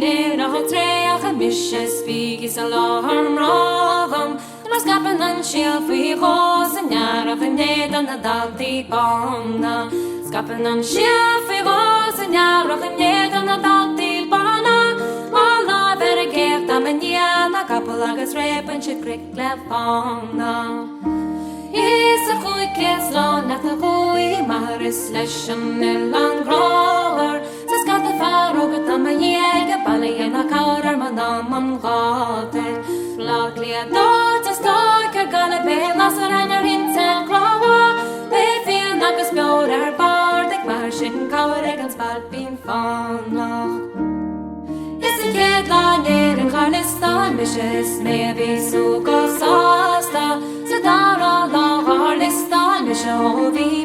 near a treach a mishes speak is a larm ravum. Mas gappen an shield fi hos and yarach and ned on the dalti bonna. Skappen an shield fi hos and yarach and ned on the dalti bonna. Mala ver gift am and yana couple agus repen shit crick lefonna. Is a quick kiss long at the boy maris lesson and long grower. Got the faro but the mayega bally and a cowder madam on water. Liadan just like a gonna be lost and your instant claw. They feel like a spioder bardic marching coward An Spailpín Fánach. Is it yet long near in Carlistan, wishes maybe so go sasta. So down all of our listan, wish all the